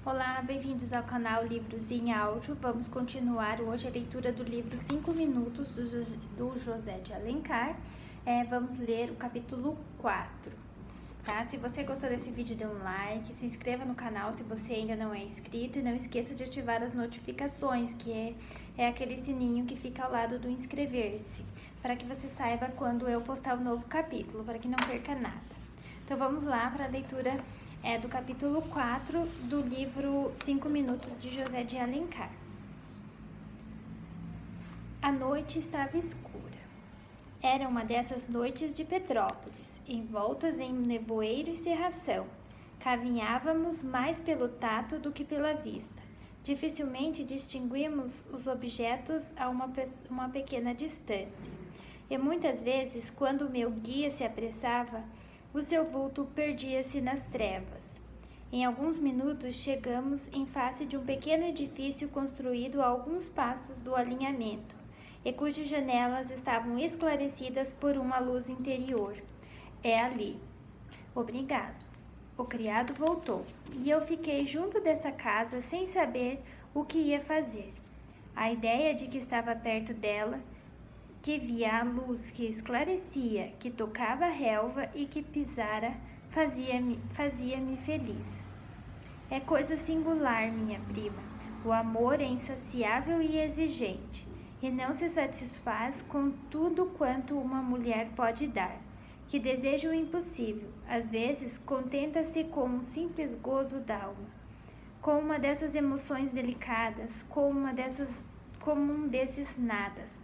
Olá, bem-vindos ao canal Livros em Áudio. Vamos continuar hoje a leitura do livro 5 Minutos do José de Alencar. Vamos ler o capítulo 4, tá? Se você gostou desse vídeo, dê um like, se inscreva no canal se você ainda não é inscrito e não esqueça de ativar as notificações, que é aquele sininho que fica ao lado do inscrever-se, para que você saiba quando eu postar um novo capítulo, para que não perca nada. Então vamos lá para a leitura do capítulo 4 do livro 5 Minutos de José de Alencar. A noite estava escura. Era uma dessas noites de Petrópolis, envoltas em nevoeiro e cerração. Caminhávamos mais pelo tato do que pela vista. Dificilmente distinguíamos os objetos a uma pequena distância. E muitas vezes, quando o meu guia se apressava, o seu vulto perdia-se nas trevas. Em alguns minutos chegamos em face de um pequeno edifício construído a alguns passos do alinhamento, e cujas janelas estavam esclarecidas por uma luz interior. É ali. Obrigado. O criado voltou, e eu fiquei junto dessa casa sem saber o que ia fazer. A ideia de que estava perto dela, que via a luz que esclarecia, que tocava a relva e que pisara, fazia-me feliz. É coisa singular, minha prima. O amor é insaciável e exigente, e não se satisfaz com tudo quanto uma mulher pode dar, que deseja o impossível. Às vezes, contenta-se com um simples gozo d'alma, com uma dessas emoções delicadas, como um desses nadas,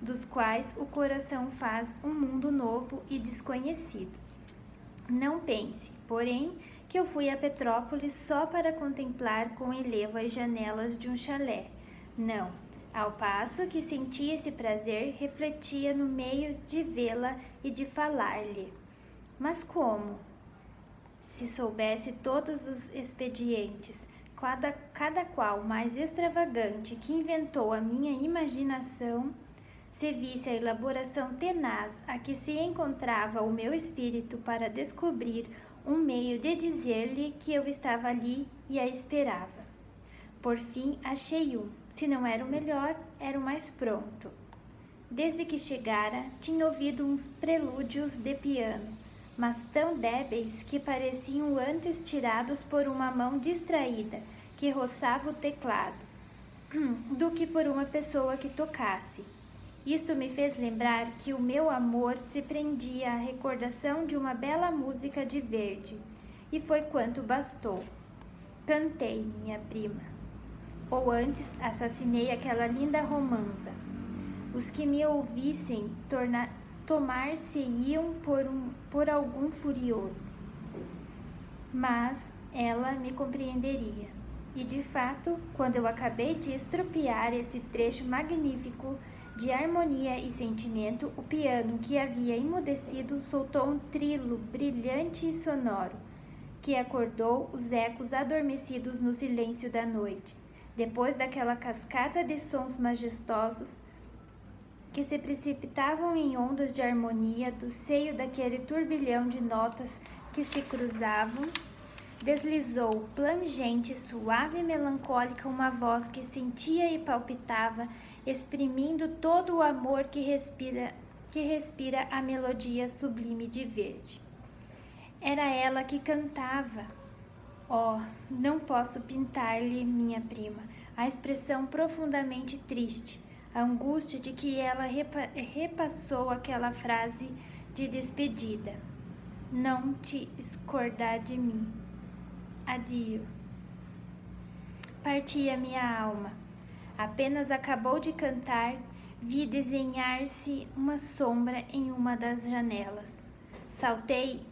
dos quais o coração faz um mundo novo e desconhecido. Não pense, porém, que eu fui a Petrópolis só para contemplar com enlevo as janelas de um chalé. Não, ao passo que sentia esse prazer, refletia no meio de vê-la e de falar-lhe. Mas como? Se soubesse todos os expedientes, cada qual mais extravagante, que inventou a minha imaginação, se visse a elaboração tenaz a que se encontrava o meu espírito para descobrir um meio de dizer-lhe que eu estava ali e a esperava. Por fim, achei um. Se não era o melhor, era o mais pronto. Desde que chegara, tinha ouvido uns prelúdios de piano, mas tão débeis que pareciam antes tirados por uma mão distraída que roçava o teclado, do que por uma pessoa que tocasse. Isto me fez lembrar que o meu amor se prendia à recordação de uma bela música de Verdi, e foi quanto bastou. Cantei, minha prima. Ou antes, assassinei aquela linda romanza. Os que me ouvissem tomar-se-iam por algum furioso. Mas ela me compreenderia. E, de fato, quando eu acabei de estropiar esse trecho magnífico de harmonia e sentimento, o piano, que havia emudecido, soltou um trilo brilhante e sonoro, que acordou os ecos adormecidos no silêncio da noite, depois daquela cascata de sons majestosos que se precipitavam em ondas de harmonia do seio daquele turbilhão de notas que se cruzavam. Deslizou, plangente, suave e melancólica, uma voz que sentia e palpitava, exprimindo todo o amor que respira a melodia sublime de Verdi. Era ela que cantava. Oh, não posso pintar-lhe, minha prima, a expressão profundamente triste, a angústia de que ela repassou aquela frase de despedida. Não te escordar de mim. Adio. Partia minha alma. Apenas acabou de cantar, vi desenhar-se uma sombra em uma das janelas. Saltei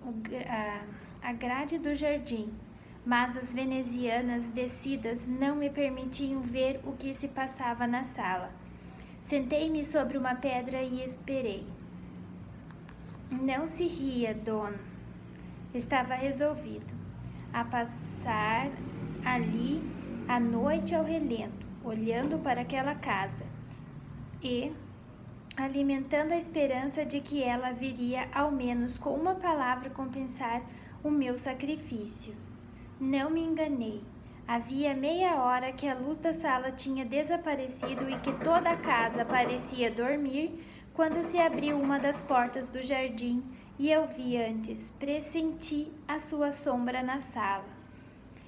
a grade do jardim, mas as venezianas descidas não me permitiam ver o que se passava na sala. Sentei-me sobre uma pedra e esperei. Não se ria, dona. Estava resolvido a passar ali a noite ao relento, olhando para aquela casa e alimentando a esperança de que ela viria ao menos com uma palavra compensar o meu sacrifício. Não me enganei. Havia meia hora que a luz da sala tinha desaparecido e que toda a casa parecia dormir, quando se abriu uma das portas do jardim e eu vi antes, pressenti a sua sombra na sala.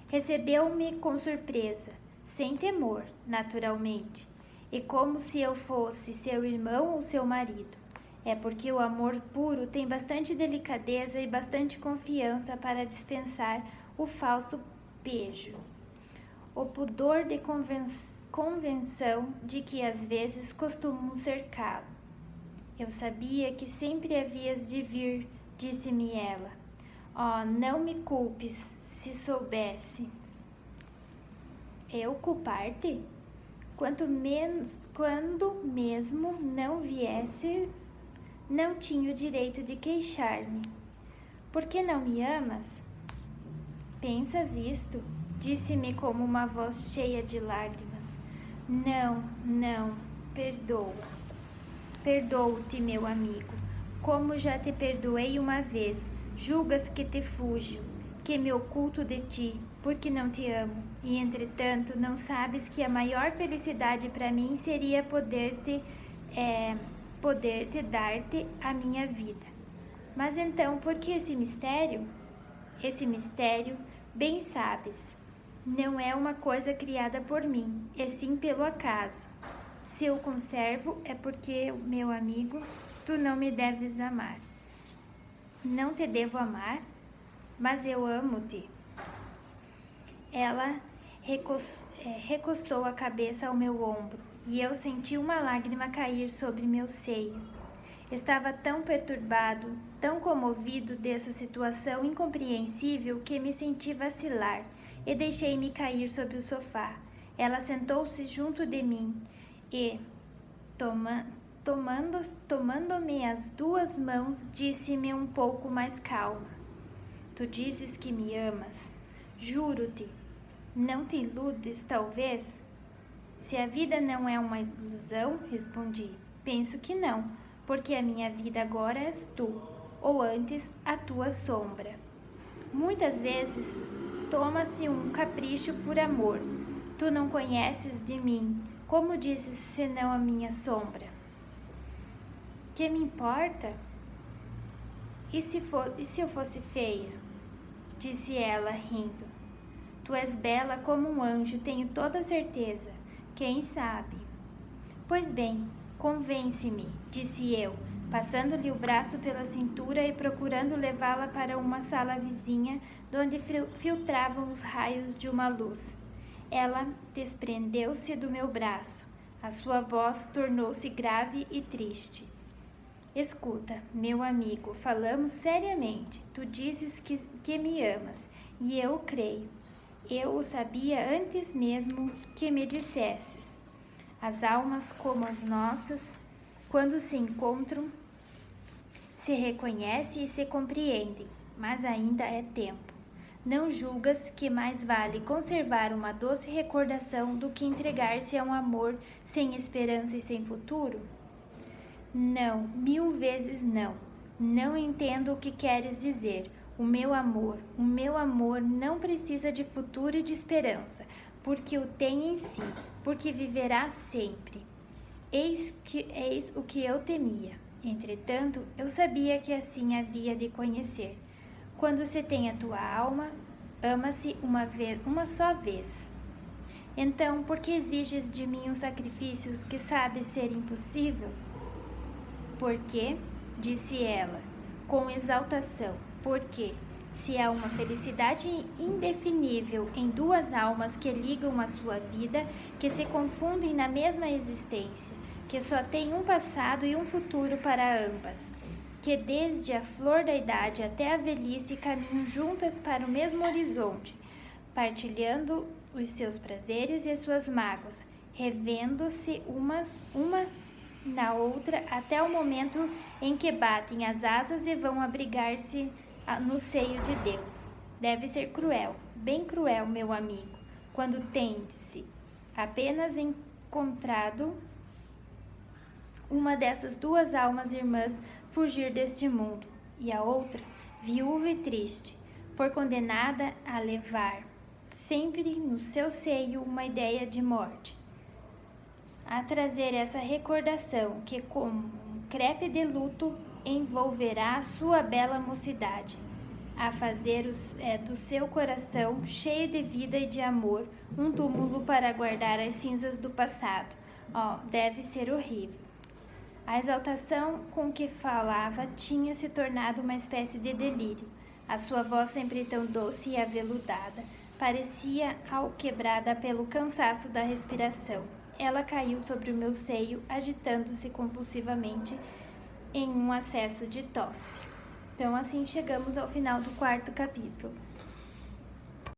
Recebeu-me com surpresa, sem temor, naturalmente, e como se eu fosse seu irmão ou seu marido. É porque o amor puro tem bastante delicadeza e bastante confiança para dispensar o falso beijo. O pudor de convenção de que às vezes costumam cercá-lo. Eu sabia que sempre havias de vir, disse-me ela. Oh, não me culpes, se soubesse. Eu culpar-te? Quando mesmo não viesse, não tinha o direito de queixar-me. Por que não me amas? Pensas isto? Disse-me como uma voz cheia de lágrimas. Não, perdoa. Perdoo-te, meu amigo, como já te perdoei uma vez. Julgas que te fujo, que me oculto de ti, porque não te amo. E, entretanto, não sabes que a maior felicidade para mim seria poder-te dar-te a minha vida. Mas então, por que esse mistério? Esse mistério, bem sabes, não é uma coisa criada por mim, e sim pelo acaso. Se eu conservo, é porque, meu amigo, tu não me deves amar. Não te devo amar, mas eu amo-te. Ela recostou a cabeça ao meu ombro e eu senti uma lágrima cair sobre meu seio. Estava tão perturbado, tão comovido dessa situação incompreensível que me senti vacilar e deixei-me cair sobre o sofá. Ela sentou-se junto de mim e, tomando-me as duas mãos, disse-me um pouco mais calma. Tu dizes que me amas. Juro-te. Não te iludes, talvez? Se a vida não é uma ilusão, respondi, penso que não, porque a minha vida agora és tu, ou antes a tua sombra. Muitas vezes toma-se um capricho por amor. Tu não conheces de mim, como dizes, senão a minha sombra? Que me importa? E se eu fosse feia? Disse ela, rindo. Tu és bela como um anjo, tenho toda a certeza. Quem sabe? Pois bem, convence-me, disse eu, passando-lhe o braço pela cintura e procurando levá-la para uma sala vizinha, donde filtravam os raios de uma luz. Ela desprendeu-se do meu braço. A sua voz tornou-se grave e triste. Escuta, meu amigo, falamos seriamente. Tu dizes que me amas, e eu creio. Eu o sabia antes mesmo que me dissesses. As almas como as nossas, quando se encontram, se reconhecem e se compreendem, mas ainda é tempo. Não julgas que mais vale conservar uma doce recordação do que entregar-se a um amor sem esperança e sem futuro? Não, 1000 vezes não. Não entendo o que queres dizer. O meu amor não precisa de futuro e de esperança, porque o tem em si, porque viverá sempre. Eis o que eu temia. Entretanto, eu sabia que assim havia de conhecer. Quando se tem a tua alma, ama-se uma só vez. Então, por que exiges de mim um sacrifício que sabes ser impossível? Porque, disse ela, com exaltação, porque se há uma felicidade indefinível em duas almas que ligam a sua vida, que se confundem na mesma existência, que só têm um passado e um futuro para ambas, que desde a flor da idade até a velhice caminham juntas para o mesmo horizonte, partilhando os seus prazeres e as suas mágoas, revendo-se uma na outra até o momento em que batem as asas e vão abrigar-se no seio de Deus. Deve ser cruel, bem cruel, meu amigo, quando tem-se apenas encontrado uma dessas duas almas irmãs fugir deste mundo, e a outra, viúva e triste, foi condenada a levar sempre no seu seio uma ideia de morte. A trazer essa recordação que, como um crepe de luto, envolverá sua bela mocidade, a fazer do seu coração, cheio de vida e de amor, um túmulo para guardar as cinzas do passado. Deve ser horrível. A exaltação com que falava tinha se tornado uma espécie de delírio. A sua voz, sempre tão doce e aveludada, parecia alquebrada pelo cansaço da respiração. Ela caiu sobre o meu seio, agitando-se convulsivamente em um acesso de tosse. Então, assim chegamos ao final do 4º capítulo.